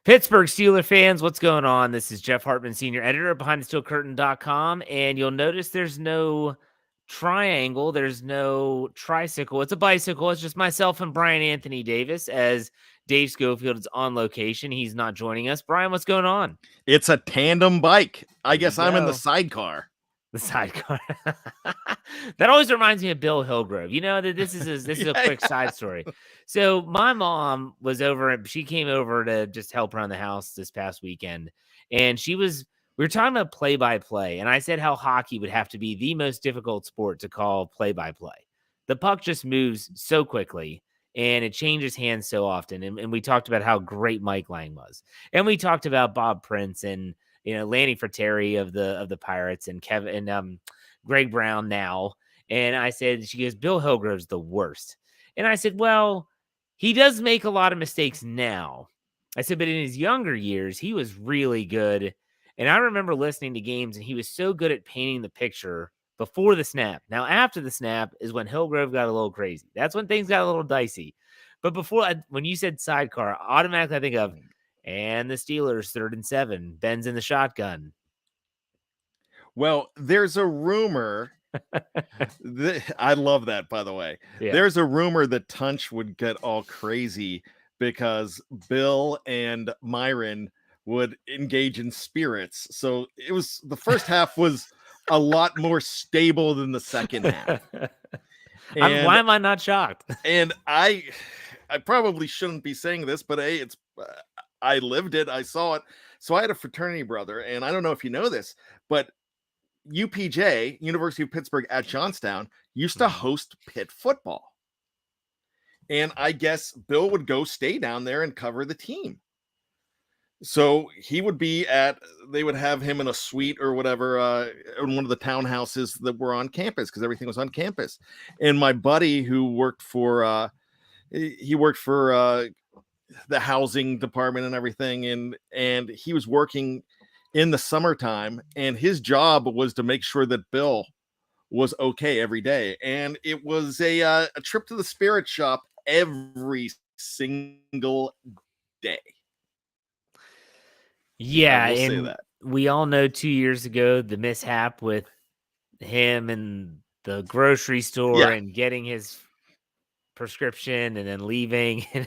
Pittsburgh Steelers fans, what's going on? This is Jeff Hartman, senior editor at BehindTheSteelCurtain.com, and you'll notice there's no triangle, there's no tricycle. It's a bicycle. It's just myself and Bryan Anthony Davis, as Dave Schofield is on location. He's not joining us. Bryan, what's going on? It's a tandem bike. I There guess you I'm in the go. sidecar. The sidecar. That always reminds me of Bill Hillgrove. You know that this is a quick side story. So my mom was over. She came over to just help around the house this past weekend, and we were talking about play-by-play, and I said how hockey would have to be the most difficult sport to call play-by-play. The puck just moves so quickly, and it changes hands so often. And we talked about how great Mike Lang was, and we talked about Bob Prince and Lanny Fratteri of the Pirates and Kevin and Greg Brown now. And I said, she goes, Bill Hillgrove's the worst. And I said, well, he does make a lot of mistakes now. I said, but in his younger years, he was really good. And I remember listening to games, and he was so good at painting the picture before the snap. Now, after the snap is when Hillgrove got a little crazy. That's when things got a little dicey. But when you said sidecar, automatically I think of, and the Steelers 3rd and 7, Ben's in the shotgun. Well, there's a rumor. I love that, by the way. Yeah. There's a rumor that Tunch would get all crazy because Bill and Myron would engage in spirits. So the first half was a lot more stable than the second half. Why am I not shocked? And I probably shouldn't be saying this, but hey, I lived it. I saw it. So I had a fraternity brother, and I don't know if you know this, but UPJ, University of Pittsburgh at Johnstown, used to host Pitt football. And I guess Bill would go stay down there and cover the team. So he would they would have him in a suite or whatever, in one of the townhouses that were on campus, because everything was on campus. And my buddy who worked for, the housing department and everything, and he was working in the summertime, and his job was to make sure that Bill was okay every day. And it was a trip to the spirit shop every single day. Yeah, and we all know 2 years ago the mishap with him and the grocery store and getting his prescription and then leaving. And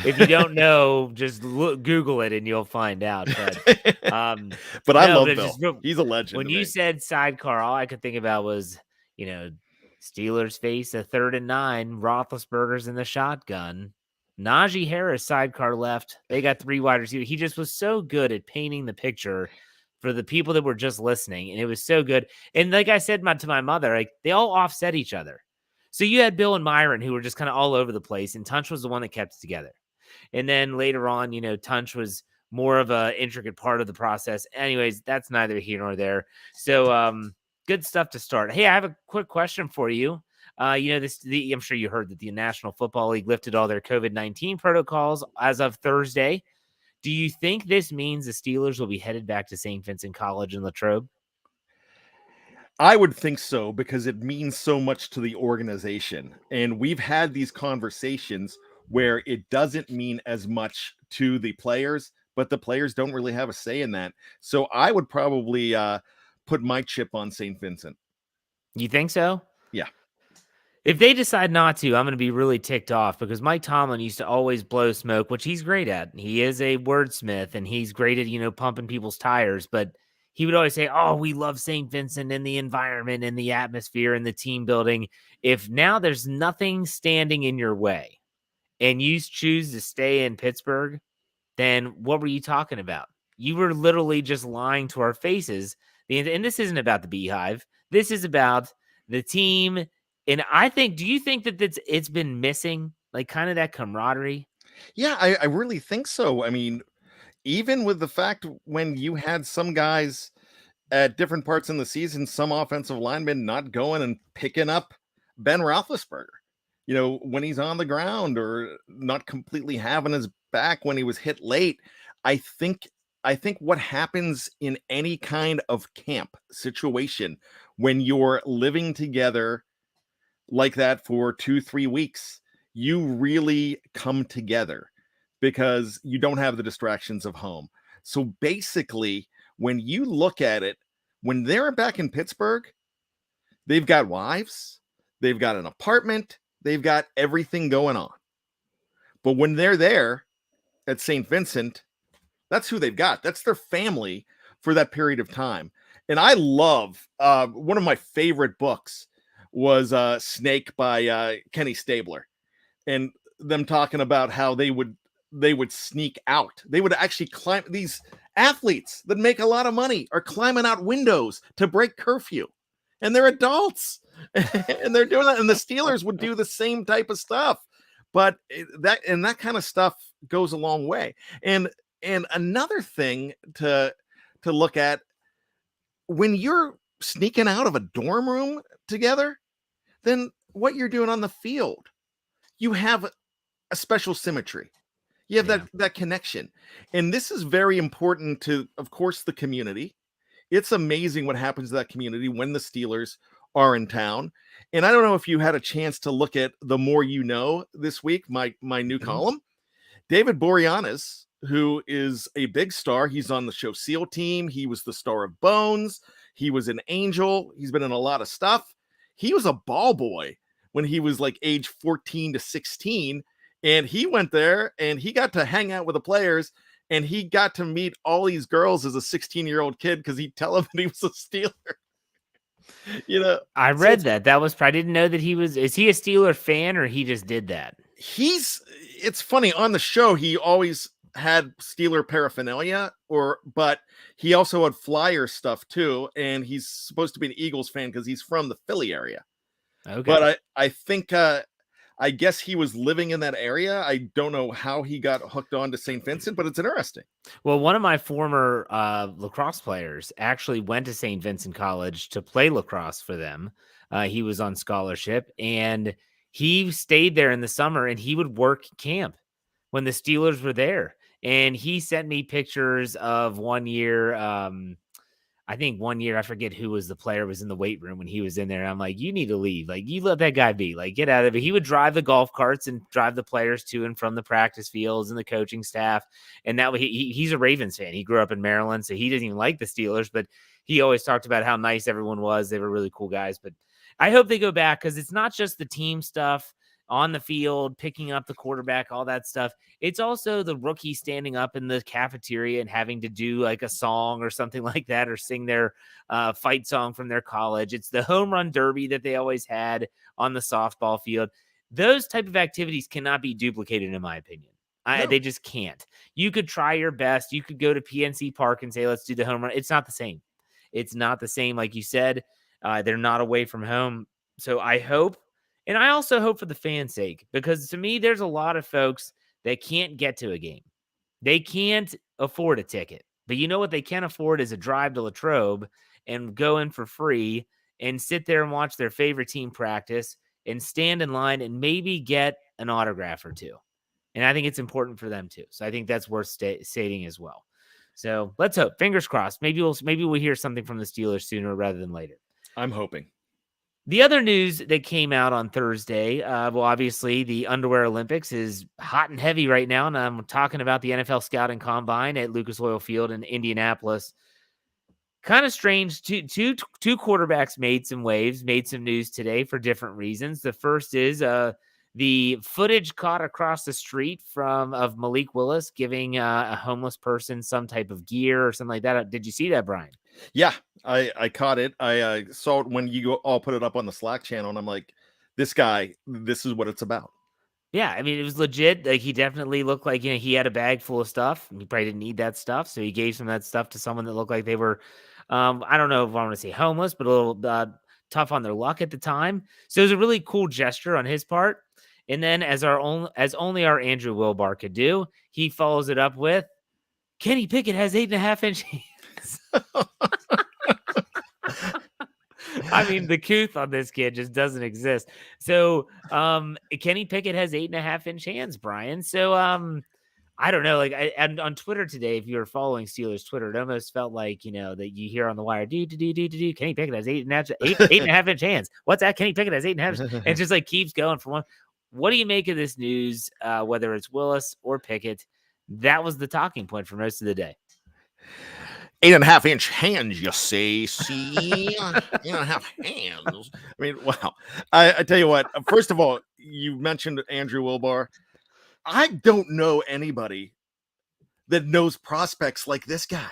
if you don't know, just Google it and you'll find out. But I love Bill. He's a legend. When you said sidecar, all I could think about was, Steelers face a 3rd and 9, Roethlisberger's in the shotgun. Najee Harris sidecar left. They got 3 wide receivers. He just was so good at painting the picture for the people that were just listening, and it was so good. And like I said to my mother, like, they all offset each other. So you had Bill and Myron who were just kind of all over the place, and Tunch was the one that kept it together. And then later on, Tunch was more of an intricate part of the process. Anyways, that's neither here nor there. So good stuff to start. Hey, I have a quick question for you. I'm sure you heard that the National Football League lifted all their COVID-19 protocols as of Thursday. Do you think this means the Steelers will be headed back to St. Vincent College in Latrobe? I would think so, because it means so much to the organization. And we've had these conversations where it doesn't mean as much to the players, but the players don't really have a say in that. So I would probably put my chip on St. Vincent. You think so? Yeah. If they decide not to, I'm going to be really ticked off, because Mike Tomlin used to always blow smoke, which he's great at. He is a wordsmith, and he's great at, pumping people's tires. But he would always say, oh, we love St. Vincent and the environment and the atmosphere and the team building. If now there's nothing standing in your way and you choose to stay in Pittsburgh, then what were you talking about? You were literally just lying to our faces. And this isn't about the Beehive. This is about the team. And do you think that it's been missing, like, kind of that camaraderie? Yeah, I really think so. I mean, even with the fact when you had some guys at different parts in the season, some offensive linemen not going and picking up Ben Roethlisberger, when he's on the ground, or not completely having his back when he was hit late. I think what happens in any kind of camp situation when you're living together like that for 2-3 weeks, you really come together, because you don't have the distractions of home. So basically, when you look at it, when they're back in Pittsburgh, they've got wives, they've got an apartment, they've got everything going on. But when they're there at St. Vincent, that's who they've got. That's their family for that period of time. And I love one of my favorite books was Snake by Kenny Stabler, and them talking about how they would sneak out. They would actually climb. These athletes that make a lot of money are climbing out windows to break curfew, and they're adults and they're doing that. And the Steelers would do the same type of stuff, but that kind of stuff goes a long way. And another thing to look at, when you're sneaking out of a dorm room together, then what you're doing on the field, you have a special symmetry. You have that connection. And this is very important to, of course, the community. It's amazing what happens to that community when the Steelers are in town. And I don't know if you had a chance to look at The More You Know this week, my new column. David Boreanaz, who is a big star. He's on the show SEAL Team. He was the star of Bones. He was an Angel. He's been in a lot of stuff. He was a ball boy when he was like age 14 to 16. And he went there and he got to hang out with the players, and he got to meet all these girls as a 16-year-old kid because he'd tell them that he was a Steeler. I read that. I didn't know that is he a Steeler fan, or he just did that? It's funny, on the show, he always had Steeler paraphernalia, but he also had Flyer stuff too. And he's supposed to be an Eagles fan because he's from the Philly area. Okay. But I think, I guess he was living in that area. I don't know how he got hooked on to St. Vincent, but it's interesting. Well, one of my former lacrosse players actually went to St. Vincent College to play lacrosse for them. He was on scholarship, and he stayed there in the summer, and he would work camp when the Steelers were there. And he sent me pictures of one year. I think one year, I forget who was the player, was in the weight room when he was in there. And I'm like, you need to leave. Like, you let that guy be. Like, get out of it. He would drive the golf carts and drive the players to and from the practice fields and the coaching staff. And that way, he's a Ravens fan. He grew up in Maryland, so he doesn't even like the Steelers, but he always talked about how nice everyone was. They were really cool guys. But I hope they go back, because it's not just the team stuff on the field, picking up the quarterback, all that stuff. It's also the rookie standing up in the cafeteria and having to do like a song or something like that, or sing their fight song from their college. It's the home run derby that they always had on the softball field. Those type of activities cannot be duplicated, in my opinion. No. They just can't. You could try your best. You could go to PNC Park and say, let's do the home run. It's not the same. It's not the same. Like you said, they're not away from home. So I hope, and I also hope for the fans' sake, because to me, there's a lot of folks that can't get to a game. They can't afford a ticket. But you know what they can afford is a drive to Latrobe and go in for free and sit there and watch their favorite team practice and stand in line and maybe get an autograph or two. And I think it's important for them too. So I think that's worth stating as well. So let's hope. Fingers crossed. Maybe we'll hear something from the Steelers sooner rather than later. I'm hoping. The other news that came out on Thursday, well, obviously the Underwear Olympics is hot and heavy right now, and I'm talking about the NFL Scouting Combine at Lucas Oil Field in Indianapolis. Kind of strange. Two quarterbacks made some waves, made some news today for different reasons. The first is the footage caught across the street of Malik Willis giving a homeless person some type of gear or something like that. Did you see that, Bryan? Yeah, I caught it. I saw it when you all put it up on the Slack channel, and I'm like, this is what it's about. Yeah, I mean, it was legit. Like, he definitely looked like, he had a bag full of stuff. He probably didn't need that stuff, so he gave some of that stuff to someone that looked like they were, I don't know if I want to say homeless, but a little tough on their luck at the time. So it was a really cool gesture on his part. And then, as only our Andrew Wilbar could do, he follows it up with, Kenny Pickett has 8.5-inch hands. I mean, the couth on this kid just doesn't exist. So Kenny Pickett has 8.5-inch hands, Bryan. So I don't know. Like, and on Twitter today, if you were following Steelers Twitter, it almost felt like, that you hear on the wire, do. Kenny Pickett has 8.5-inch hands. What's that? Kenny Pickett has 8.5. And it just like keeps going for one. What do you make of this news? Whether it's Willis or Pickett, That was the talking point for most of the day. 8.5-inch hands, you say? See, 8.5 hands. I mean, wow. I tell you what. First of all, you mentioned Andrew Wilbar. I don't know anybody that knows prospects like this guy.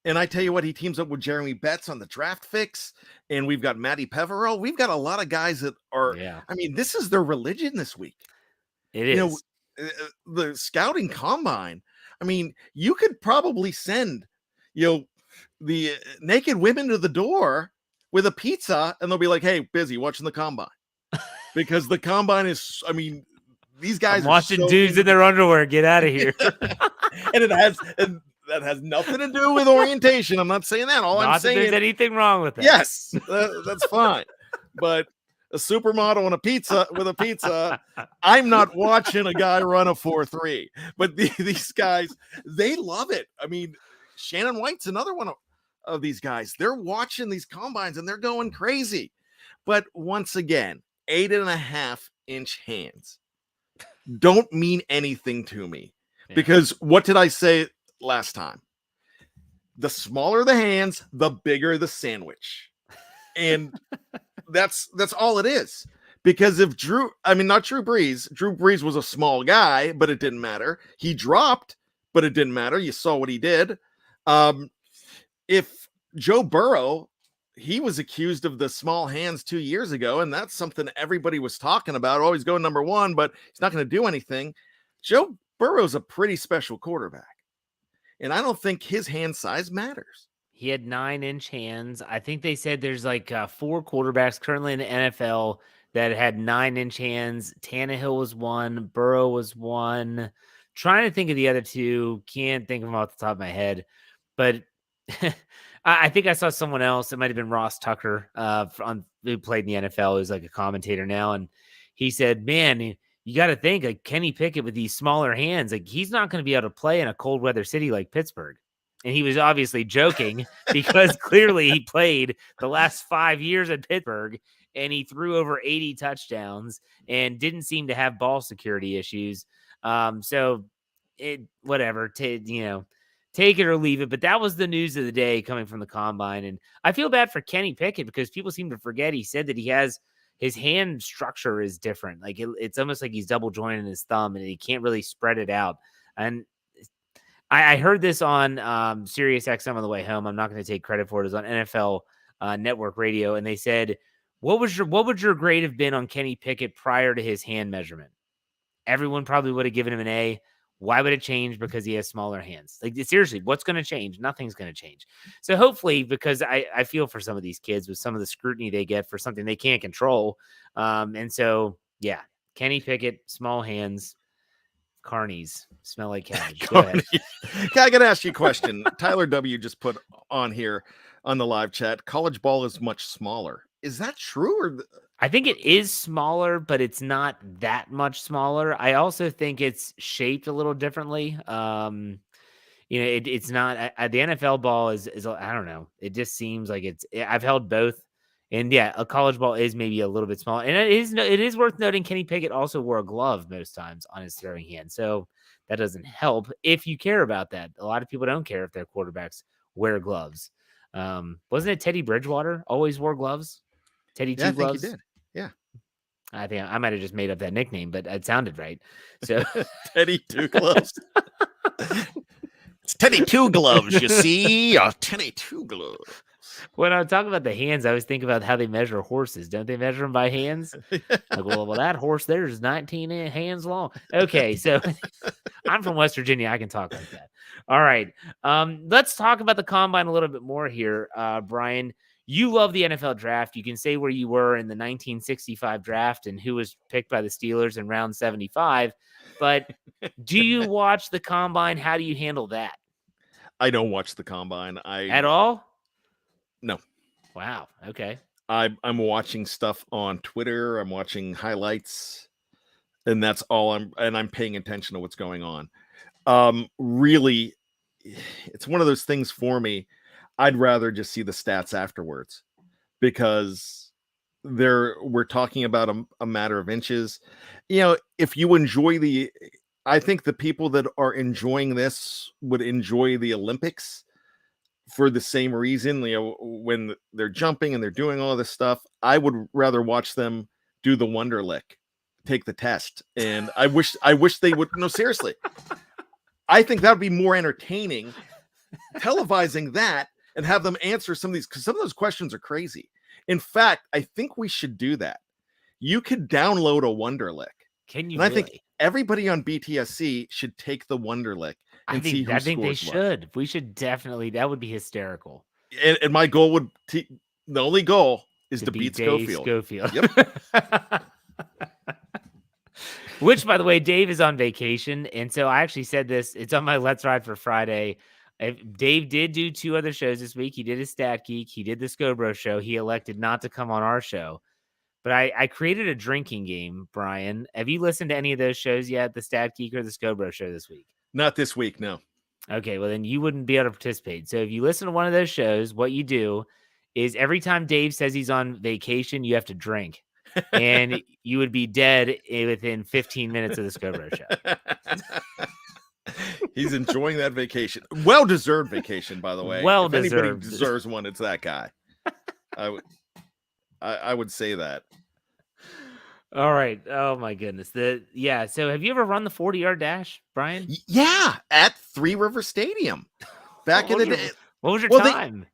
And I tell you what, he teams up with Jeremy Betts on the draft fix, and we've got Matty Peverell. We've got a lot of guys that are. Yeah, I mean, this is their religion this week. it is. The scouting combine. I mean, you could probably send, the naked women to the door with a pizza, and they'll be like, "Hey, busy watching the combine," because the combine is. I mean, these guys I'm watching dudes in their underwear get out of here, and that has nothing to do with orientation. I'm not saying that. All I'm saying there's anything wrong with that. Yes, that's fine, but a supermodel and a pizza with a pizza. I'm not watching a guy run a 4.3, but these guys, they love it. I mean, Shannon White's another one of these guys. They're watching these combines and they're going crazy. But once again, 8.5-inch hands don't mean anything to me because what did I say last time? The smaller the hands, the bigger the sandwich. And that's all it is. Because if not Drew Brees was a small guy, but it didn't matter. He dropped, but it didn't matter. You saw what he did. If Joe Burrow, he was accused of the small hands 2 years ago, and that's something everybody was talking about. Always going number one, but he's not going to do anything. Joe Burrow's a pretty special quarterback, and I don't think his hand size matters. He had 9-inch hands. I think they said there's like 4 quarterbacks currently in the NFL that had 9-inch hands. Tannehill was one. Burrow was one. Trying to think of the other two. Can't think of them off the top of my head. But I think I saw someone else. It might have been Ross Tucker who played in the NFL. Who's like a commentator now. And he said, man, you got to think like Kenny Pickett with these smaller hands. Like he's not going to be able to play in a cold weather city like Pittsburgh. And he was obviously joking because clearly he played the last 5 years at Pittsburgh and he threw over 80 touchdowns and didn't seem to have ball security issues. So whatever, take it or leave it. But that was the news of the day coming from the combine. And I feel bad for Kenny Pickett because people seem to forget he said that his hand structure is different. Like it's almost like he's double jointing his thumb and he can't really spread it out. And I heard this on Sirius XM on the way home. I'm not going to take credit for it. It was on NFL Network Radio, and they said, "What would your grade have been on Kenny Pickett prior to his hand measurement?" Everyone probably would have given him an A. Why would it change? Because he has smaller hands. Like seriously, what's going to change? Nothing's going to change. So hopefully, because I feel for some of these kids with some of the scrutiny they get for something they can't control, and so yeah, Kenny Pickett, small hands. Carnies smell like cabbage. Go ahead. I got to ask you a question. Tyler W. just put on here on the live chat, college ball is much smaller. Is that true? Or I think it is smaller, but it's not that much smaller. I also think it's shaped a little differently. It's not the NFL ball is I don't know. It just seems like I've held both. And yeah, a college ball is maybe a little bit smaller. And it is worth noting Kenny Pickett also wore a glove most times on his throwing hand. So that doesn't help if you care about that. A lot of people don't care if their quarterbacks wear gloves. Wasn't it Teddy Bridgewater always wore gloves? Teddy Two Gloves? I think he did. Yeah. I think I might have just made up that nickname, but it sounded right. So Teddy Two Gloves. It's Teddy Two Gloves, you see? Teddy Two Gloves. When I talk about the hands, I always think about how they measure horses. Don't they measure them by hands? Like, well, that horse there is 19 hands long. Okay, so I'm from West Virginia. I can talk like that. All right. Let's talk about the combine a little bit more here. Bryan, you love the NFL draft. You can say where you were in the 1965 draft and who was picked by the Steelers in round 75. But do you watch the combine? How do you handle that? I don't watch the combine. At all? No. Wow. Okay. I'm watching stuff on Twitter. I'm watching highlights, and that's all I'm paying attention to what's going on. Really, it's one of those things for me. I'd rather just see the stats afterwards because we're talking about a matter of inches. If you enjoy I think the people that are enjoying this would enjoy the Olympics for the same reason. You know, when they're jumping and they're doing all this stuff, I would rather watch them do the Wonderlick, take the test. And I wish they would. No, seriously, I think that would be more entertaining, televising that and have them answer some of these, because some of those questions are crazy. In fact, I think we should do that. You could download a Wonderlick. Can you? And I think everybody on BTSC should take the Wonderlick and see who I think they scores should. what. We should definitely. That would be hysterical. And my goal would the only goal is to beat Dave Schofield. Yep. Which, by the way, Dave is on vacation, and so I actually said this. It's on my Let's Ride for Friday. Dave did do 2 other shows this week. He did his Stat Geek. He did the Scobro show. He elected not to come on our show. But I created a drinking game, Bryan. Have you listened to any of those shows yet? The Stat Geek or the Scobro show this week? Not this week, no. Okay, well, then you wouldn't be able to participate. So if you listen to one of those shows, what you do is every time Dave says he's on vacation, you have to drink. And you would be dead within 15 minutes of the Scobro show. He's enjoying that vacation. Well-deserved vacation, by the way. Well-deserved. If anybody deserves one, it's that guy. I would say that. All right. Oh my goodness. So have you ever run the 40-yard dash, Bryan? Yeah, at Three River Stadium. Back in the day. What was your time?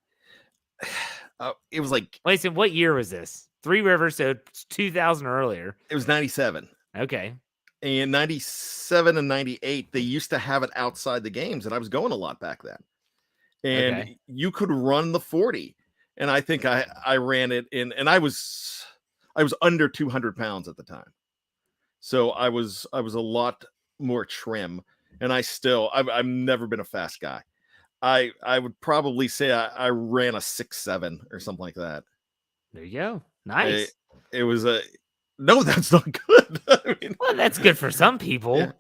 It was like, wait, so what year was this? Three Rivers, so 2000 or earlier. It was 97. Okay. And 97 and 98, they used to have it outside the games, and I was going a lot back then. And you could run the 40. And I think I ran it in, and I was under 200 pounds at the time. So I was a lot more trim, and I've never been a fast guy. I would probably say I ran a 6'7" or something like that. There you go. Nice. It was no, that's not good. I mean, well, that's good for some people. Yeah.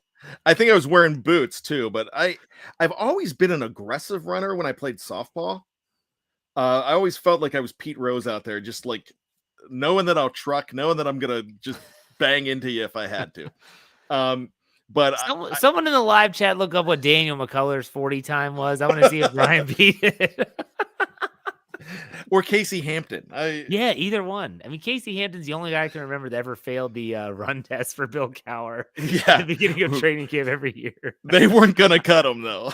I think I was wearing boots too, but I've always been an aggressive runner when I played softball. I always felt like I was Pete Rose out there, just like knowing that I'll truck, knowing that I'm gonna just bang into you if I had to. But someone in the live chat look up what Daniel McCullers' 40 time was. I want to see if Bryan beat it. Or Casey Hampton. Yeah, either one. I mean, Casey Hampton's the only guy I can remember that ever failed the run test for Bill Cowher at the beginning of training camp every year. They weren't going to cut him, though.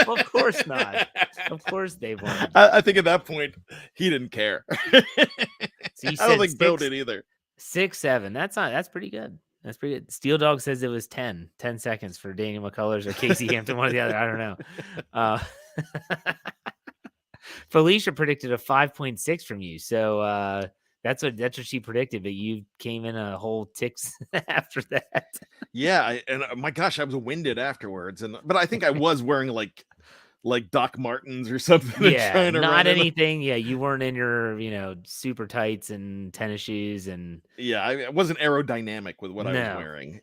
Well, of course not. Of course they weren't. I think at that point, he didn't care. So I don't think Bill did either. 6'7". That's pretty good. That's pretty good. Steel Dog says it was 10 seconds for Daniel McCullers or Casey Hampton, one or the other. I don't know. Felicia predicted a 5.6 from you. So that's what she predicted, but you came in a whole ticks after that. Yeah, and my gosh, I was winded afterwards. But I think I was wearing like Doc Martens or something. Yeah, not anything. Yeah, you weren't in your, super tights and tennis shoes and yeah, I wasn't aerodynamic with what I was wearing.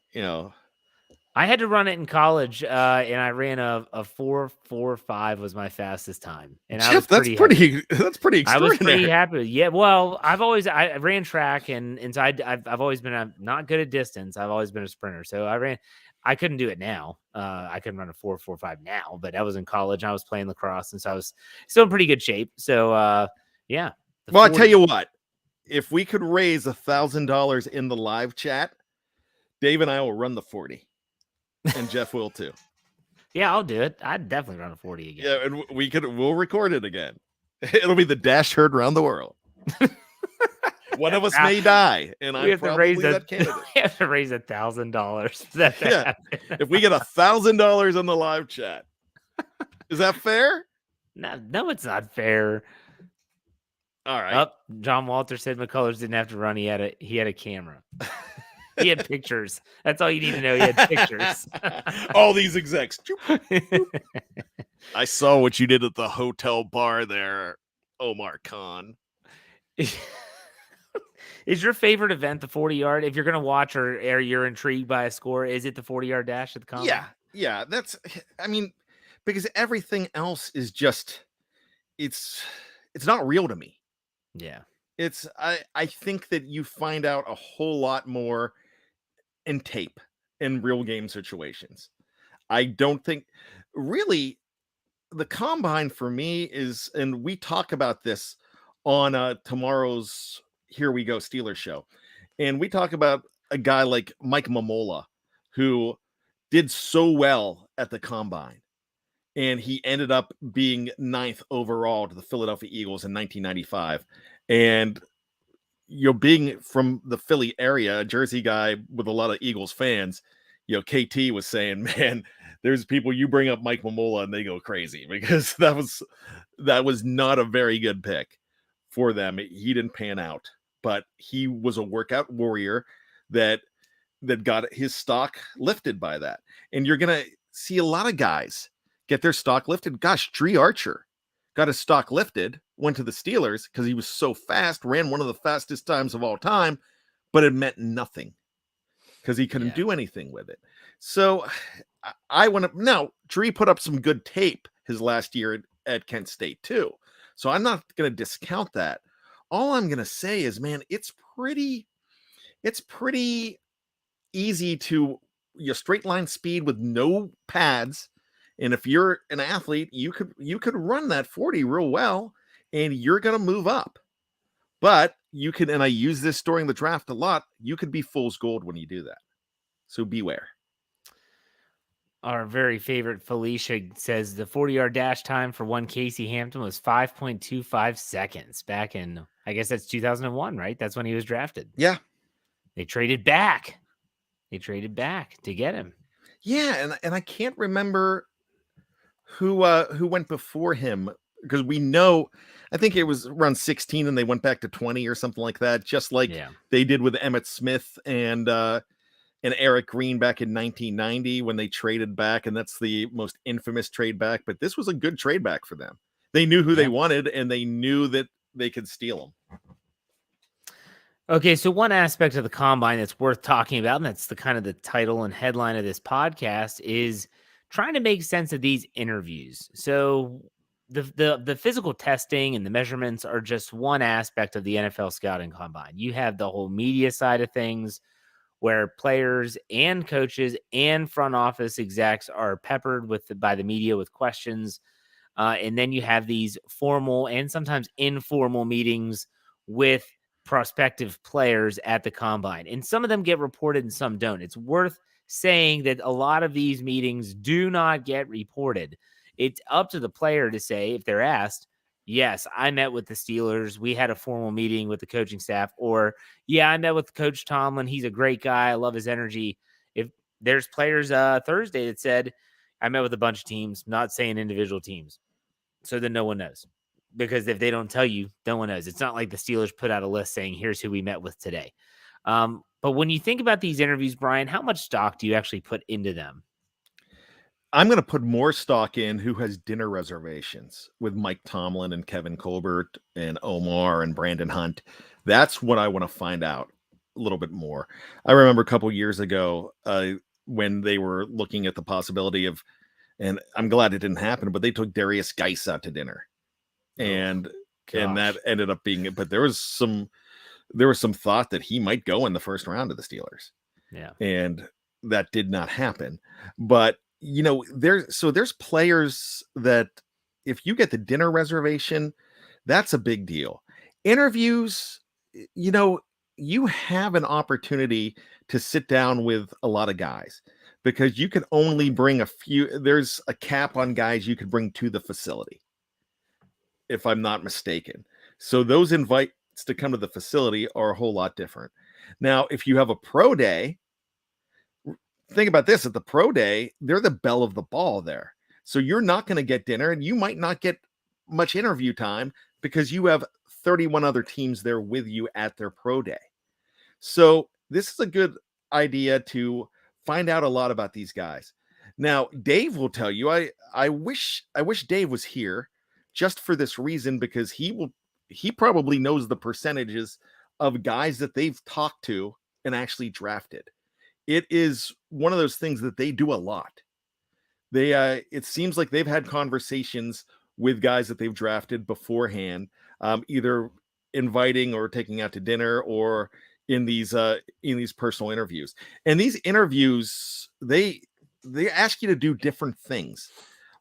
I had to run it in college, and I ran a 4.45 was my fastest time, and I was that's pretty extraordinary. I was pretty happy. Yeah, well, I ran track, and so I've always been not good at distance. I've always been a sprinter, so I couldn't do it now. I couldn't run a 4.45 now, but I was in college and I was playing lacrosse, and so I was still in pretty good shape. So yeah. Well, I tell you what, if we could raise $1,000 in the live chat, Dave and I will run the 40. And Jeff will too. Yeah, I'll do it. I'd definitely run a 40 again. Yeah, and we'll record it again. It'll be the dash heard around the world. One of us may die, and I'm probably that candidate. We have to raise $1,000. Yeah. If we get $1,000 on the live chat, is that fair? No, it's not fair. All right. John Walter said McCullers didn't have to run. He had a camera. He had pictures. That's all you need to know. He had pictures. All these execs. I saw what you did at the hotel bar there, Omar Khan. Is your favorite event the 40-yard? If you're going to watch or you're intrigued by a score, is it the 40-yard dash at the combine? Yeah. Because everything else is just, it's not real to me. Yeah. I think that you find out a whole lot more in tape in real game situations. I don't think really the combine for me is, and we talk about this on tomorrow's Here We Go Steelers show, and we talk about a guy like Mike Mamola, who did so well at the combine, and he ended up being 9th overall to the Philadelphia Eagles in 1995. And being from the Philly area, a Jersey guy with a lot of Eagles fans, KT was saying, man, there's people, you bring up Mike Mamola and they go crazy, because that was not a very good pick for them. He didn't pan out, but he was a workout warrior that got his stock lifted by that. And you're going to see a lot of guys get their stock lifted. Gosh, Dree Archer got his stock lifted, went to the Steelers because he was so fast, ran one of the fastest times of all time, but it meant nothing because he couldn't do anything with it. So I want to, now Dree put up some good tape his last year at Kent State too. So I'm not going to discount that. All I'm going to say is, man, it's pretty easy to straight line speed with no pads. And if you're an athlete, you could run that 40 real well, and you're going to move up. But you can, and I use this during the draft a lot, you could be fool's gold when you do that. So beware. Our very favorite Felicia says the 40-yard dash time for one Casey Hampton was 5.25 seconds back in, I guess that's 2001, right? That's when he was drafted. Yeah. They traded back. to get him. Yeah, and I can't remember who went before him, because we know, I think it was around 16 and they went back to 20 or something like that, just like they did with Emmitt Smith and Eric Green back in 1990 when they traded back, and that's the most infamous trade back, but this was a good trade back for them. They knew who they wanted, and they knew that they could steal them. Okay, so one aspect of the combine that's worth talking about, and that's the kind of the title and headline of this podcast, is trying to make sense of these interviews. So the physical testing and the measurements are just one aspect of the NFL scouting combine. You have the whole media side of things, where players and coaches and front office execs are peppered by the media with questions. And then you have these formal and sometimes informal meetings with prospective players at the combine. And some of them get reported and some don't. It's worth saying that a lot of these meetings do not get reported. It's up to the player to say, if they're asked, yes, I met with the Steelers, we had a formal meeting with the coaching staff, or yeah, I met with Coach Tomlin, he's a great guy, I love his energy. If there's players Thursday that said, I met with a bunch of teams, not saying individual teams, so then no one knows. Because if they don't tell you, no one knows. It's not like the Steelers put out a list saying, here's who we met with today. But when you think about these interviews, Bryan, how much stock do you actually put into them? I'm going to put more stock in who has dinner reservations with Mike Tomlin and Kevin Colbert and Omar and Brandon Hunt. That's what I want to find out a little bit more. I remember a couple years ago when they were looking at the possibility of, and I'm glad it didn't happen, but they took Darius Geis out to dinner. And that ended up being it. But there was some thought that he might go in the first round of the Steelers. Yeah. And that did not happen. But there's players that if you get the dinner reservation, that's a big deal. Interviews, you have an opportunity to sit down with a lot of guys, because you can only bring a few. There's a cap on guys you could bring to the facility, if I'm not mistaken. So those invites to come to the facility are a whole lot different. Now, if you have a pro day, think about this, at the pro day, they're the belle of the ball there. So you're not going to get dinner, and you might not get much interview time because you have 31 other teams there with you at their pro day. So this is a good idea to find out a lot about these guys. Now, Dave will tell you, I wish Dave was here just for this reason, because he probably knows the percentages of guys that they've talked to and actually drafted. It is one of those things that they do a lot. It seems like they've had conversations with guys that they've drafted beforehand, either inviting or taking out to dinner, or in these personal interviews. And these interviews, they ask you to do different things.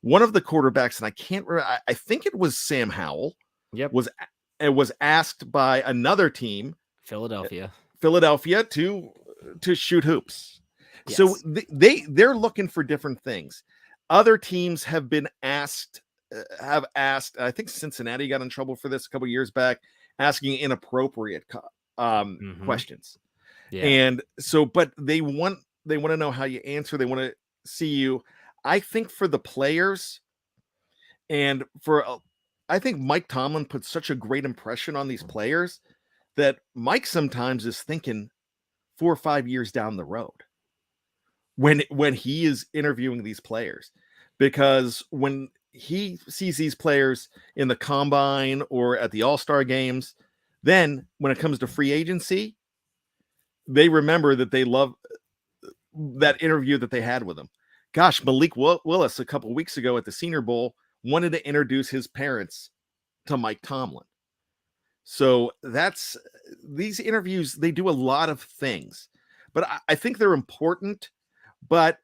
One of the quarterbacks, and I can't remember, I think it was Sam Howell, Yep. was asked by another team, Philadelphia, to shoot hoops. yes. So they're looking for different things. Other teams have been asked, I think Cincinnati got in trouble for this a couple years back, asking inappropriate questions. Yeah. And so, but they want to know how you answer. They want to see you. I think for the players, and I think Mike Tomlin put such a great impression on these players that Mike sometimes is thinking 4 or 5 years down the road when he is interviewing these players, because when he sees these players in the combine or at the All-Star games, then when it comes to free agency, they remember that they love that interview that they had with him. Gosh, Malik Willis a couple weeks ago at the Senior Bowl wanted to introduce his parents to Mike Tomlin. So these interviews, they do a lot of things, but I think they're important, but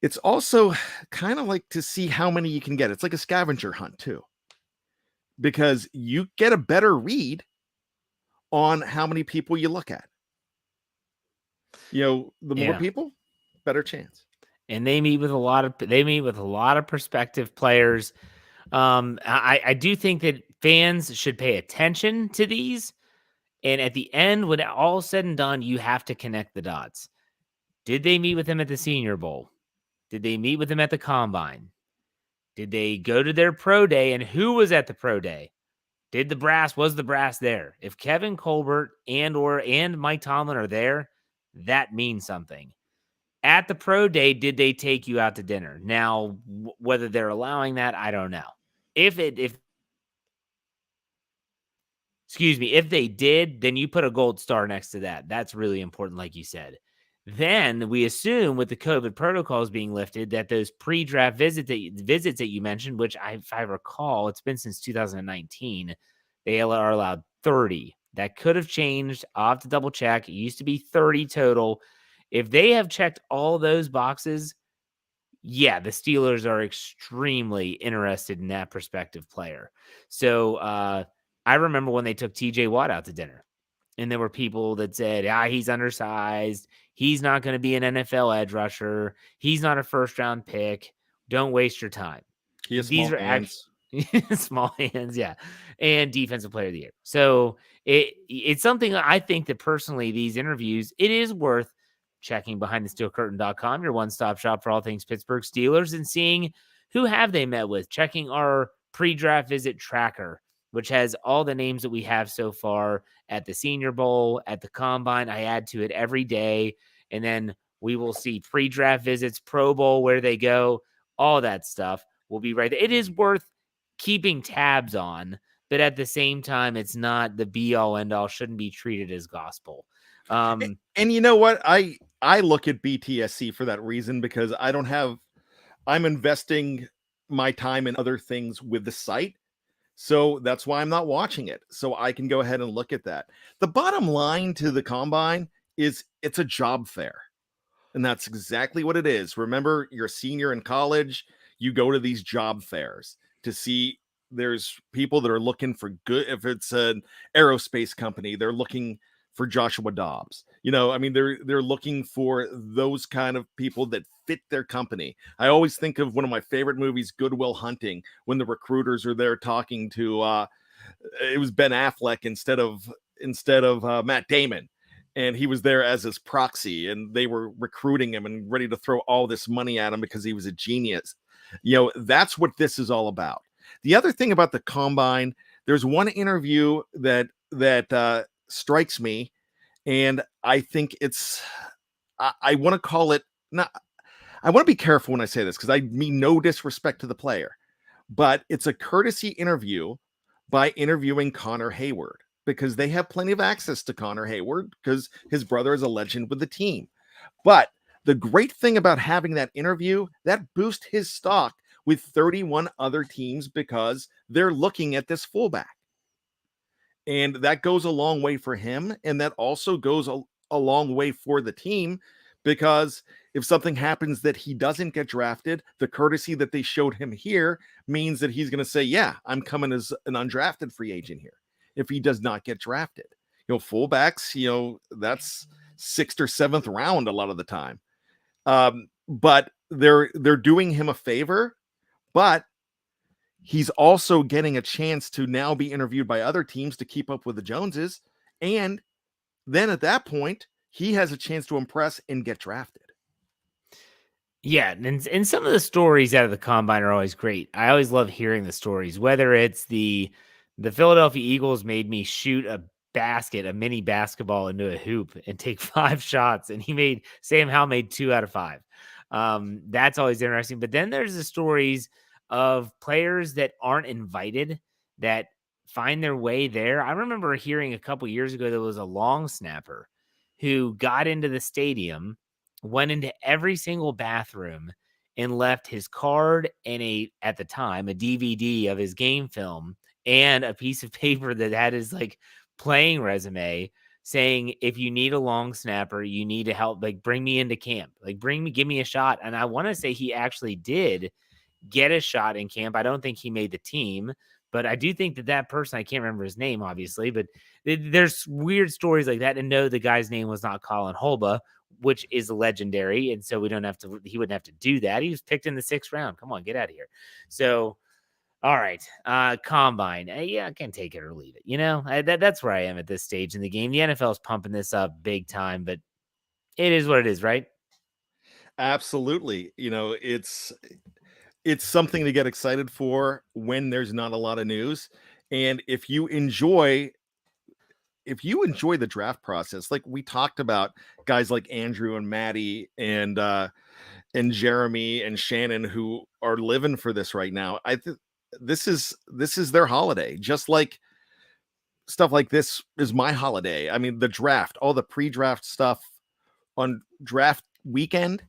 it's also kind of like to see how many you can get. It's like a scavenger hunt too, because you get a better read on how many people you look at. The more people, better chance. And they meet with a lot of prospective players. I do think that fans should pay attention to these. And at the end, when all said and done, you have to connect the dots. Did they meet with him at the Senior Bowl? Did they meet with him at the Combine? Did they go to their pro day? And who was at the pro day? Was the brass there? If Kevin Colbert and Mike Tomlin are there, that means something. At the pro day, did they take you out to dinner? Now, whether they're allowing that, I don't know. If they did, then you put a gold star next to that. That's really important, like you said. Then we assume with the COVID protocols being lifted that those pre-draft visits that you mentioned, which if I recall, it's been since 2019, they are allowed 30. That could have changed. I'll have to double check. It used to be 30 total. If they have checked all those boxes, yeah, the Steelers are extremely interested in that prospective player. So I remember when they took TJ Watt out to dinner, and there were people that said, he's undersized. He's not going to be an NFL edge rusher. He's not a first-round pick. Don't waste your time. He has small hands. Small hands, yeah. And defensive player of the year. So it's something I think that personally, these interviews, it is worth checking behindthesteelcurtain.com, your one-stop shop for all things Pittsburgh Steelers, and seeing who have they met with, checking our pre-draft visit tracker, which has all the names that we have so far at the Senior Bowl, at the Combine. I add to it every day, and then we will see pre-draft visits, Pro Bowl, where they go, all that stuff will be right there. It is worth keeping tabs on, but at the same time, it's not the be-all, end-all, shouldn't be treated as gospel. And you know what? I look at BTSC for that reason, because I'm investing my time in other things with the site. So that's why I'm not watching it. So I can go ahead and look at that. The bottom line to the Combine is it's a job fair. And that's exactly what it is. Remember, you're a senior in college, you go to these job fairs to see there's people that are looking for good. If it's an aerospace company, they're looking for Joshua Dobbs. They're looking for those kind of people that fit their company. I always think of one of my favorite movies, Good Will Hunting, when the recruiters are there talking to it was Ben Affleck instead of Matt Damon, and he was there as his proxy, and they were recruiting him and ready to throw all this money at him because he was a genius. That's what this is all about. The other thing about the Combine, there's one interview that strikes me, and I think I want to call it, not, I want to be careful when I say this, because I mean no disrespect to the player, but it's a courtesy interview by interviewing Connor Hayward, because they have plenty of access to Connor Hayward because his brother is a legend with the team. But the great thing about having that interview, that boosts his stock with 31 other teams, because they're looking at this fullback. And that goes a long way for him. And that also goes a long way for the team, because if something happens that he doesn't get drafted, the courtesy that they showed him here means that he's going to say, yeah, I'm coming as an undrafted free agent here. If he does not get drafted, fullbacks, that's 6th or 7th round a lot of the time. But they're doing him a favor, but he's also getting a chance to now be interviewed by other teams to keep up with the Joneses. And then at that point, he has a chance to impress and get drafted. Yeah, and some of the stories out of the combine are always great. I always love hearing the stories, whether it's the Philadelphia Eagles made me shoot a mini basketball into a hoop and take 5 shots, and Sam Howell made 2 out of 5. That's always interesting. But then there's the stories of players that aren't invited that find their way there. I remember hearing a couple years ago there was a long snapper who got into the stadium, went into every single bathroom, and left his card and at the time, a DVD of his game film and a piece of paper that had his playing resume saying, if you need a long snapper, you need to help, bring me into camp, give me a shot. And I want to say he actually did get a shot in camp. I don't think he made the team, but I do think that person, I can't remember his name, obviously, but there's weird stories like that. And no, the guy's name was not Colin Holba, which is legendary. And so he wouldn't have to do that. He was picked in the 6th round. Come on, get out of here. So, all right. Combine. Yeah, I can take it or leave it. That's where I am at this stage in the game. The NFL is pumping this up big time, but it is what it is, right? Absolutely. It's something to get excited for when there's not a lot of news. And if you enjoy the draft process, like we talked about guys like Andrew and Maddie and Jeremy and Shannon who are living for this right now. This is their holiday, just like stuff like this is my holiday. I mean, the draft, all the pre-draft stuff on draft weekend,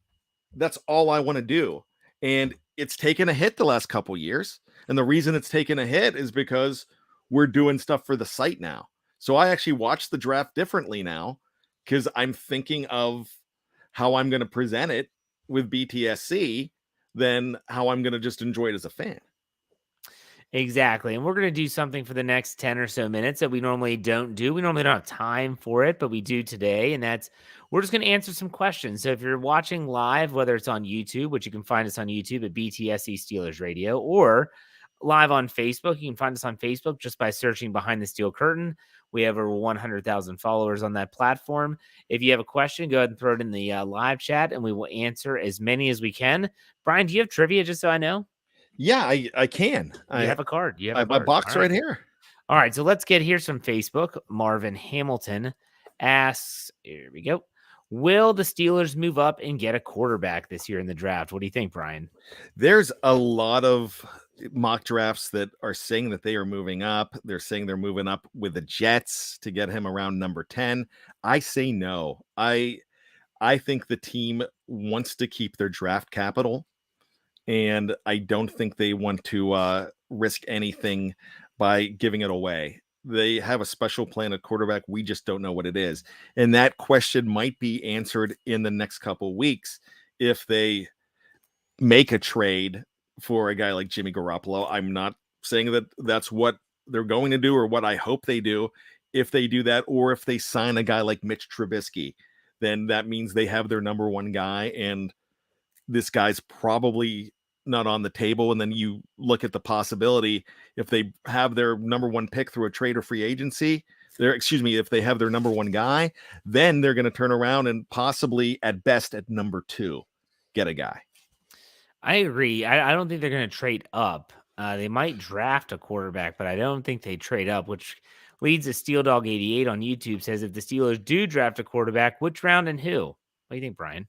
that's all I want to do. And it's taken a hit the last couple years. And the reason it's taken a hit is because we're doing stuff for the site now. So I actually watch the draft differently now because I'm thinking of how I'm going to present it with BTSC than how I'm going to just enjoy it as a fan. Exactly. And we're going to do something for the next 10 or so minutes that we normally don't do. We normally don't have time for it, but we do today. And we're just going to answer some questions. So if you're watching live, whether it's on YouTube, which you can find us on YouTube at BTSC Steelers Radio, or live on Facebook, you can find us on Facebook just by searching Behind the Steel Curtain. We have over 100,000 followers on that platform. If you have a question, go ahead and throw it in the live chat, and we will answer as many as we can. Brian, do you have trivia, just so I know? Yeah, I can. I have a card. You have a box right here. All right, so let's get here's from Facebook. Marvin Hamilton asks, here we go. Will the Steelers move up and get a quarterback this year in the draft? What do you think, Brian? There's a lot of mock drafts that are saying that they are moving up. They're saying they're moving up with the Jets to get him around number 10. I say no. I think the team wants to keep their draft capital. And I don't think they want to risk anything by giving it away. They have a special plan at quarterback. We just don't know what it is. And that question might be answered in the next couple of weeks if they make a trade for a guy like Jimmy Garoppolo. I'm not saying that that's what they're going to do or what I hope they do. If they do that, or if they sign a guy like Mitch Trubisky, then that means they have their number one guy, and this guy's probably not on the table. And then you look at the possibility, if they have their number one pick through a trade or free agency, if they have their number one guy, then they're going to turn around and possibly at best at number 2, get a guy. I agree. I don't think they're going to trade up. They might draft a quarterback, but I don't think they trade up, which leads to Steel Dog 88 on YouTube says, if the Steelers do draft a quarterback, which round and who? What do you think, Brian?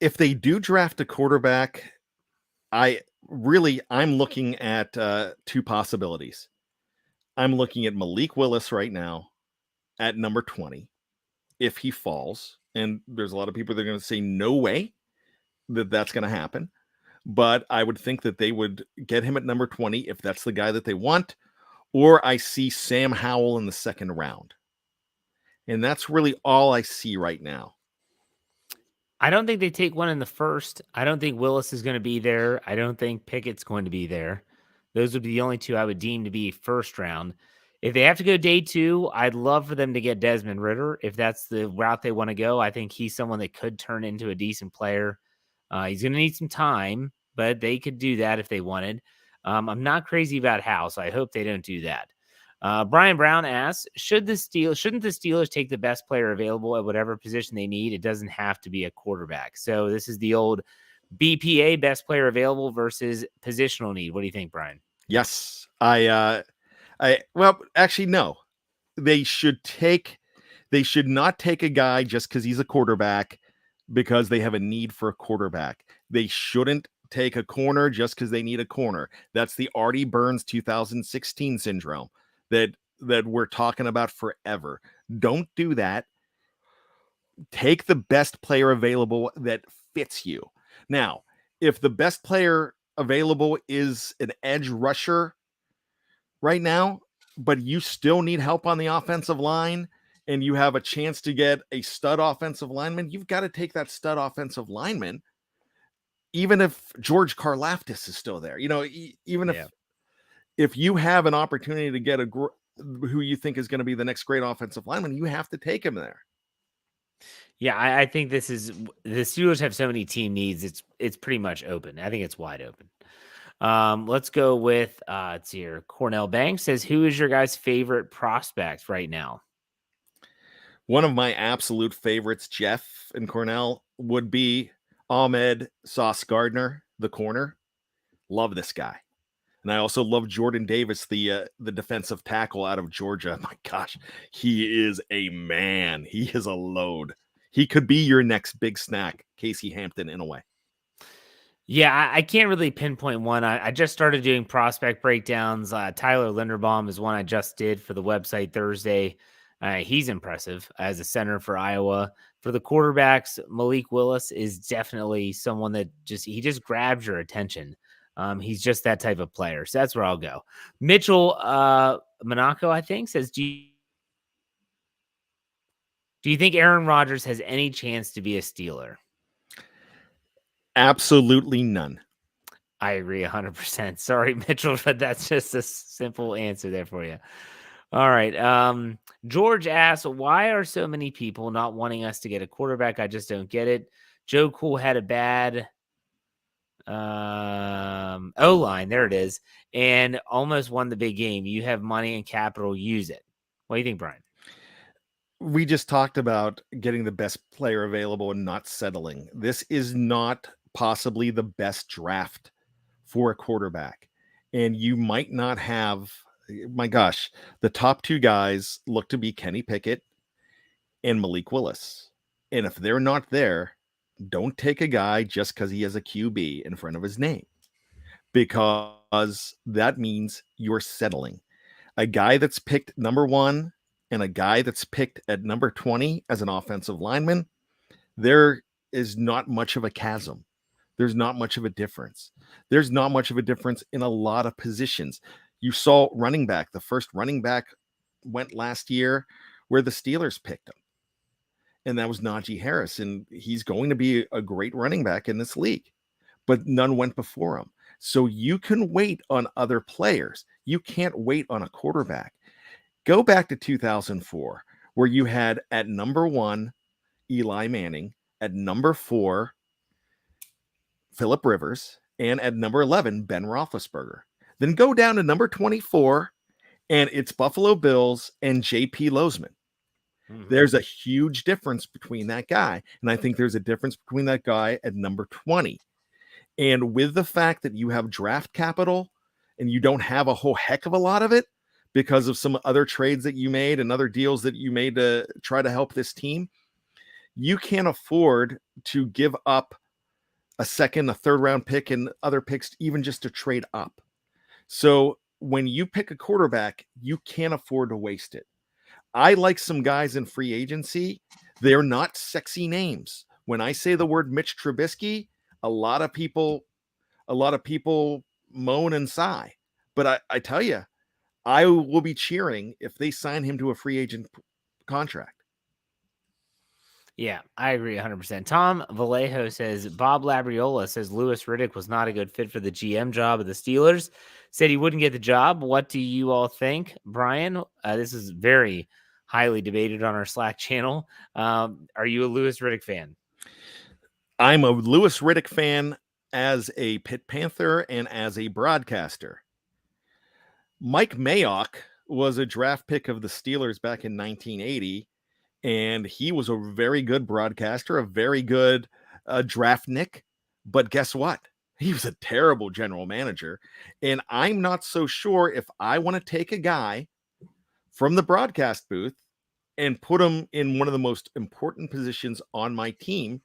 If they do draft a quarterback, I'm looking at 2 possibilities. I'm looking at Malik Willis right now at number 20. If he falls, and there's a lot of people that are going to say no way that's going to happen, but I would think that they would get him at number 20 if that's the guy that they want. Or I see Sam Howell in the 2nd round. And that's really all I see right now. I don't think they take one in the first. I don't think Willis is going to be there. I don't think Pickett's going to be there. Those would be the only two I would deem to be first round. If they have to go day 2, I'd love for them to get Desmond Ritter. If that's the route they want to go, I think he's someone that could turn into a decent player. He's going to need some time, but they could do that if they wanted. I'm not crazy about Howe, so I hope they don't do that. Brian Brown asks, shouldn't the Steelers take the best player available at whatever position they need? It doesn't have to be a quarterback. So this is the old BPA, best player available versus positional need. What do you think, Brian? Yes. Well, actually, no. They should not take a guy just because he's a quarterback because they have a need for a quarterback. They shouldn't take a corner just because they need a corner. That's the Artie Burns 2016 syndrome that we're talking about forever. Don't do that. Take the best player available that fits you. Now, if the best player available is an edge rusher right now, but you still need help on the offensive line and you have a chance to get a stud offensive lineman, you've got to take that stud offensive lineman, even if George Karlaftis is still there. Even if you have an opportunity to get who you think is going to be the next great offensive lineman, you have to take him there. Yeah, I think the Steelers have so many team needs. It's pretty much open. I think it's wide open. Let's go with it's here. Cornell Banks says, who is your guys' favorite prospect right now? One of my absolute favorites, Jeff and Cornell, would be Ahmed Sauce Gardner, the corner. Love this guy. And I also love Jordan Davis, the defensive tackle out of Georgia. My gosh, he is a man. He is a load. He could be your next big snack, Casey Hampton, in a way. Yeah, I can't really pinpoint one. I just started doing prospect breakdowns. Tyler Linderbaum is one I just did for the website Thursday. He's impressive as a center for Iowa. For the quarterbacks, Malik Willis is definitely someone that he just grabs your attention. He's just that type of player. So that's where I'll go. Mitchell Monaco, I think, says, do you think Aaron Rodgers has any chance to be a Steeler? Absolutely none. I agree 100%. Sorry, Mitchell, but that's just a simple answer there for you. All right. George asks, why are so many people not wanting us to get a quarterback? I just don't get it. Joe Cool had a bad O-line. There it is. And almost won the big game. You have money and capital. Use it. What do you think, Brian? We just talked about getting the best player available and not settling. This is not possibly the best draft for a quarterback. And you might not have, my gosh, the top 2 guys look to be Kenny Pickett and Malik Willis. And if they're not there, don't take a guy just because he has a QB in front of his name, because that means you're settling. A guy that's picked number 1 and a guy that's picked at number 20 as an offensive lineman, there is not much of a chasm. There's not much of a difference. There's not much of a difference in a lot of positions. You saw running back. The first running back went last year where the Steelers picked him, and that was Najee Harris, and he's going to be a great running back in this league, but none went before him. So you can wait on other players. You can't wait on a quarterback. Go back to 2004, where you had at number 1, Eli Manning, at number 4, Phillip Rivers, and at number 11, Ben Roethlisberger. Then go down to number 24, and it's Buffalo Bills and J.P. Lozman. Mm-hmm. There's a huge difference between that guy, and I think there's a difference between that guy at number 20. And with the fact that you have draft capital and you don't have a whole heck of a lot of it because of some other trades that you made and other deals that you made to try to help this team, you can't afford to give up a second, a third round pick and other picks, even just to trade up. So when you pick a quarterback, you can't afford to waste it. I like some guys in free agency. They're not sexy names. When I say the word Mitch Trubisky, a lot of people moan and sigh. But I tell you, I will be cheering if they sign him to a free agent contract. Yeah, I agree 100%. Tom Vallejo says Bob Labriola says Louis Riddick was not a good fit for the GM job of the Steelers. Said he wouldn't get the job. What do you all think, Bryan? This is very highly debated on our Slack channel. Are you a Louis Riddick fan? I'm a Louis Riddick fan as a Pitt Panther and as a broadcaster. Mike Mayock was a draft pick of the Steelers back in 1980, and he was a very good broadcaster, a very good draftnik. But guess what? He was a terrible general manager. And I'm not so sure if I want to take a guy from the broadcast booth and put him in one of the most important positions on my team.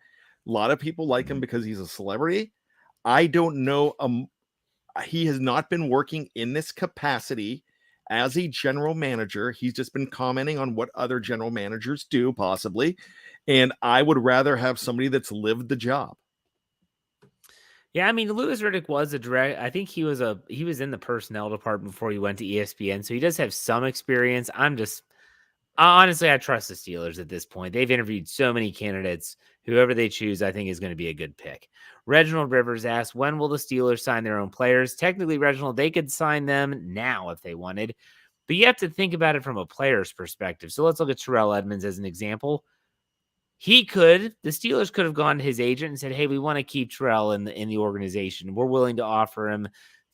A lot of people like him because he's a celebrity. I don't know. He has not been working in this capacity as a general manager. He's just been commenting on what other general managers do, possibly. And I would rather have somebody that's lived the job. Yeah, I mean, Louis Riddick was a direct. I think he was in the personnel department before he went to ESPN, so he does have some experience. Honestly, I trust the Steelers at this point. They've interviewed so many candidates. Whoever they choose, I think, is going to be a good pick. Reginald Rivers asks, when will the Steelers sign their own players? Technically, Reginald, they could sign them now if they wanted, but you have to think about it from a player's perspective. So let's look at Terrell Edmunds as an example. The Steelers could have gone to his agent and said, hey, we want to keep Terrell in the organization. We're willing to offer him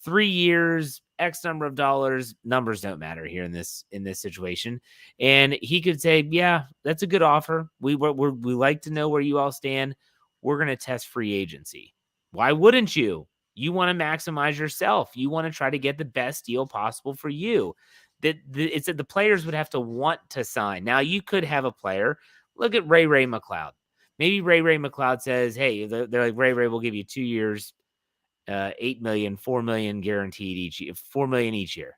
3 years, X number of dollars. Numbers don't matter here in this situation. And he could say, yeah, that's a good offer. We like to know where you all stand. We're going to test free agency. Why wouldn't you? You want to maximize yourself. You want to try to get the best deal possible for you. It's that the players would have to want to sign. Now, you could have a player. Look at Ray McLeod. Maybe Ray McLeod says, hey, they're like, Ray, we'll give you 2 years, $8 million, $4 million guaranteed each year, $4 million each year.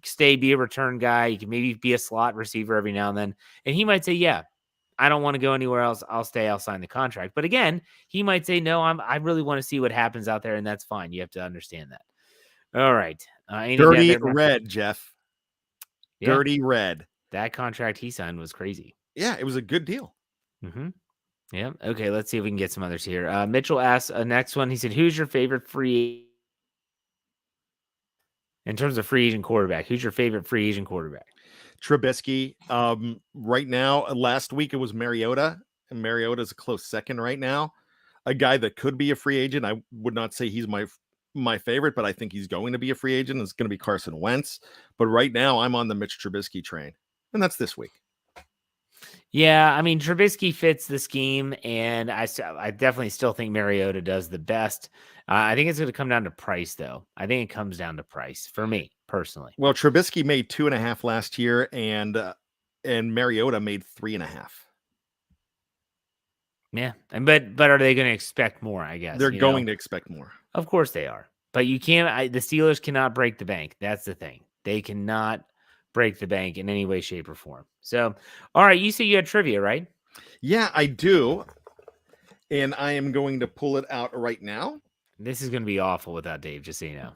Stay, be a return guy. You can maybe be a slot receiver every now and then. And he might say, yeah, I don't want to go anywhere else. I'll stay. I'll sign the contract. But again, he might say, no, I really want to see what happens out there. And that's fine. You have to understand that. All right. Dirty red, Jeff. Yeah. Dirty red. That contract he signed was crazy. Yeah, it was a good deal. Mm-hmm. Yeah. Okay, let's see if we can get some others here. Mitchell asked next one. He said, who's your favorite free in terms of free agent quarterback? Who's your favorite free agent quarterback? Trubisky. Right now, last week it was Mariota, and Mariota is a close second right now. A guy that could be a free agent. I would not say he's my favorite, but I think he's going to be a free agent. It's going to be Carson Wentz. But right now, I'm on the Mitch Trubisky train, and that's this week. Yeah, I mean, Trubisky fits the scheme, and I definitely still think Mariota does the best. I think it's going to come down to price, though. I think it comes down to price for me personally. Well, Trubisky made 2.5 last year, and Mariota made 3.5. Yeah, but are they going to expect more? I guess they're going to expect more. Of course they are, but you can't. The Steelers cannot break the bank. That's the thing. They cannot break the bank in any way, shape, or form. So, all right, you say you had trivia, right? Yeah, I do. And I am going to pull it out right now. This is going to be awful without Dave, just so you know.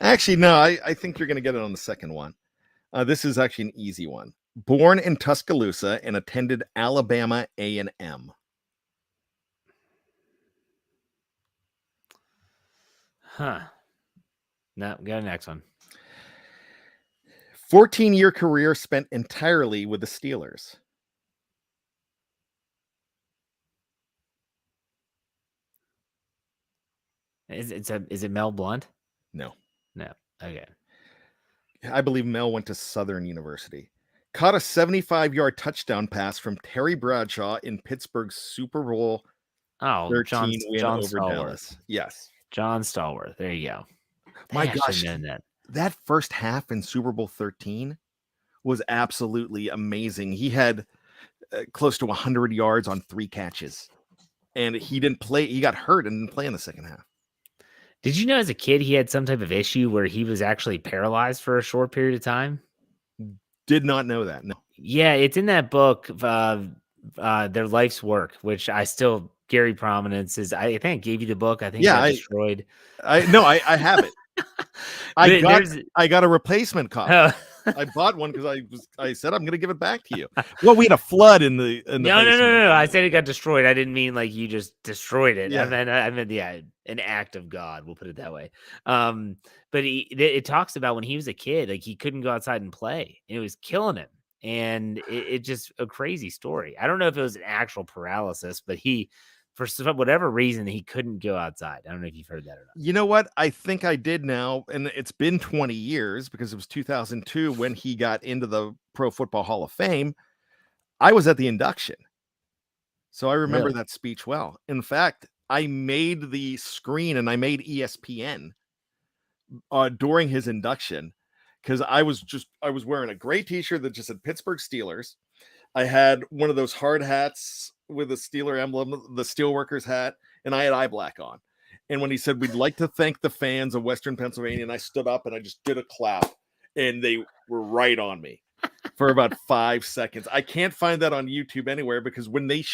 Actually, no, I think you're going to get it on the second one. This is actually an easy one. Born in Tuscaloosa and attended Alabama A&M. Huh. No, go to the next one. 14-year career spent entirely with the Steelers. Is it Mel Blount? No. Okay. I believe Mel went to Southern University. Caught a 75-yard touchdown pass from Terry Bradshaw in Pittsburgh's Super Bowl 13 win over Dallas. Yes. John Stallworth. There you go. My gosh, that first half in Super Bowl 13 was absolutely amazing. He had close to 100 yards on 3 catches, and he didn't play. He got hurt and didn't play in the second half. Did you know as a kid he had some type of issue where he was actually paralyzed for a short period of time? Did not know that. No. Yeah, it's in that book, Their Life's Work, which Gary Prominence is. I think I gave you the book. I think I destroyed. I have it. I got a replacement copy. I bought one because I said I'm going to give it back to you. Well, we had a flood in the basement. No. I said it got destroyed. I didn't mean like you just destroyed it. Yeah. I meant an act of God. We'll put it that way. But it talks about when he was a kid, like he couldn't go outside and play, and it was killing him. And it just a crazy story. I don't know if it was an actual paralysis, but for whatever reason, he couldn't go outside. I don't know if you've heard that or not. You know what? I think I did now, and it's been 20 years because it was 2002 when he got into the Pro Football Hall of Fame. I was at the induction, so I remember that speech well. In fact, I made the screen and I made ESPN during his induction because I was wearing a gray t-shirt that just said Pittsburgh Steelers. I had one of those hard hats with a Steeler emblem, the Steelworkers hat, and I had eye black on. And when he said, we'd like to thank the fans of Western Pennsylvania, and I stood up and I just did a clap, and they were right on me for about 5 seconds. I can't find that on YouTube anywhere because when they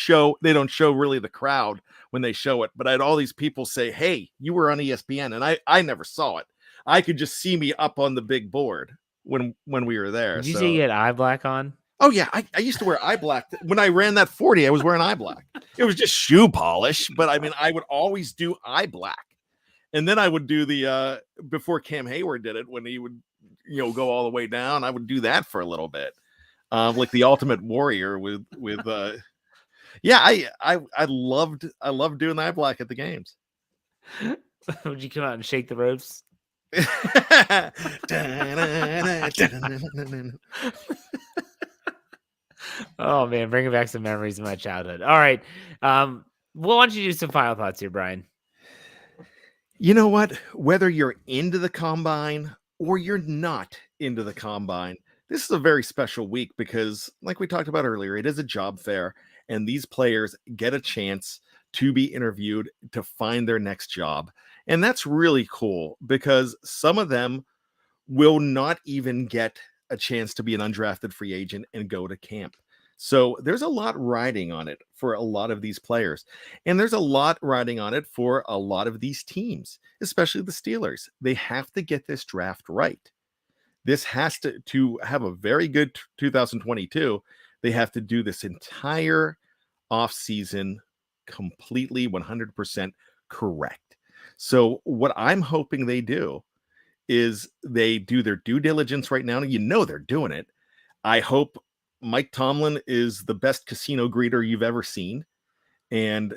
don't show really the crowd when they show it. But I had all these people say, hey, you were on ESPN, and I never saw it. I could just see me up on the big board when we were there. Did you say you had eye black on? Oh, yeah. I used to wear eye black. When I ran that 40, I was wearing eye black. It was just shoe polish, but I mean, I would always do eye black. And then I would do the, before Cam Hayward did it, when he would, go all the way down, I would do that for a little bit. Like the Ultimate Warrior with yeah, I loved doing the eye black at the games. Would you come out and shake the ropes? Oh man, bringing back some memories of my childhood. All right, well, why don't you do some final thoughts here, Bryan? You know what? Whether you're into the combine or you're not into the combine, this is a very special week because, like we talked about earlier, it is a job fair, and these players get a chance to be interviewed to find their next job. And that's really cool because some of them will not even get a chance to be an undrafted free agent and go to camp. So there's a lot riding on it for a lot of these players. And there's a lot riding on it for a lot of these teams, especially the Steelers. They have to get this draft right. This has to have a very good 2022. They have to do this entire offseason completely 100% correct. So what I'm hoping they do is they do their due diligence right now. They're doing it. I hope Mike Tomlin is the best casino greeter you've ever seen. And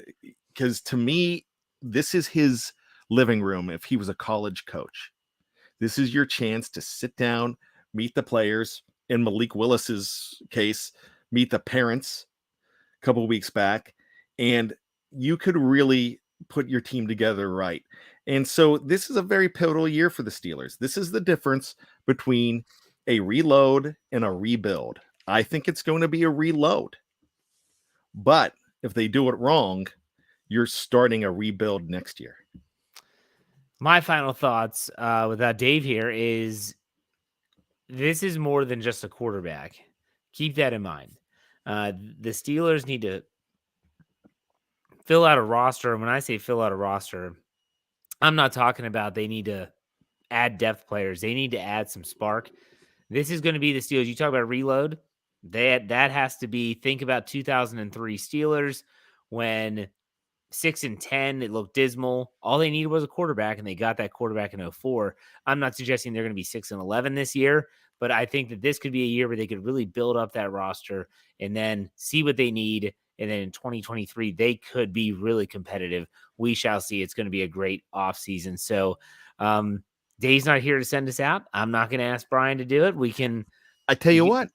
because to me, this is his living room if he was a college coach. This is your chance to sit down, meet the players. In Malik Willis's case, meet the parents a couple of weeks back. And you could really put your team together right. And so this is a very pivotal year for the Steelers. This is the difference between a reload and a rebuild. I think it's going to be a reload. But if they do it wrong, you're starting a rebuild next year. My final thoughts without Dave here is this is more than just a quarterback. Keep that in mind. The Steelers need to fill out a roster. And when I say fill out a roster, I'm not talking about they need to add depth players. They need to add some spark. This is going to be the Steelers. You talk about reload. That has to be, think about 2003 Steelers when 6-10, it looked dismal. All they needed was a quarterback, and they got that quarterback in 2004. I'm not suggesting they're going to be 6-11 this year, but I think that this could be a year where they could really build up that roster and then see what they need. And then in 2023, they could be really competitive. We shall see. It's going to be a great offseason. So Dave's not here to send us out. I'm not going to ask Bryan to do it. I tell you what,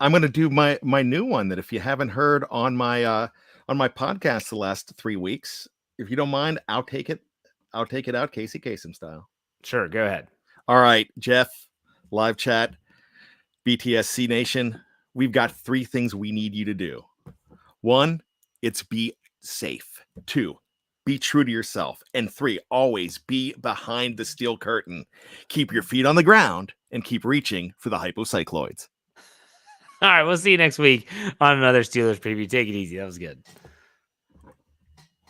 I'm going to do my new one that if you haven't heard on my podcast the last 3 weeks, if you don't mind, I'll take it out Casey Kasem style. Sure, go ahead. All right, Jeff, live chat, BTSC Nation, we've got 3 things we need you to do. 1, it's be safe. 2, be true to yourself. And 3, always be behind the steel curtain. Keep your feet on the ground and keep reaching for the hypocycloids. All right, we'll see you next week on another Steelers preview. Take it easy. That was good.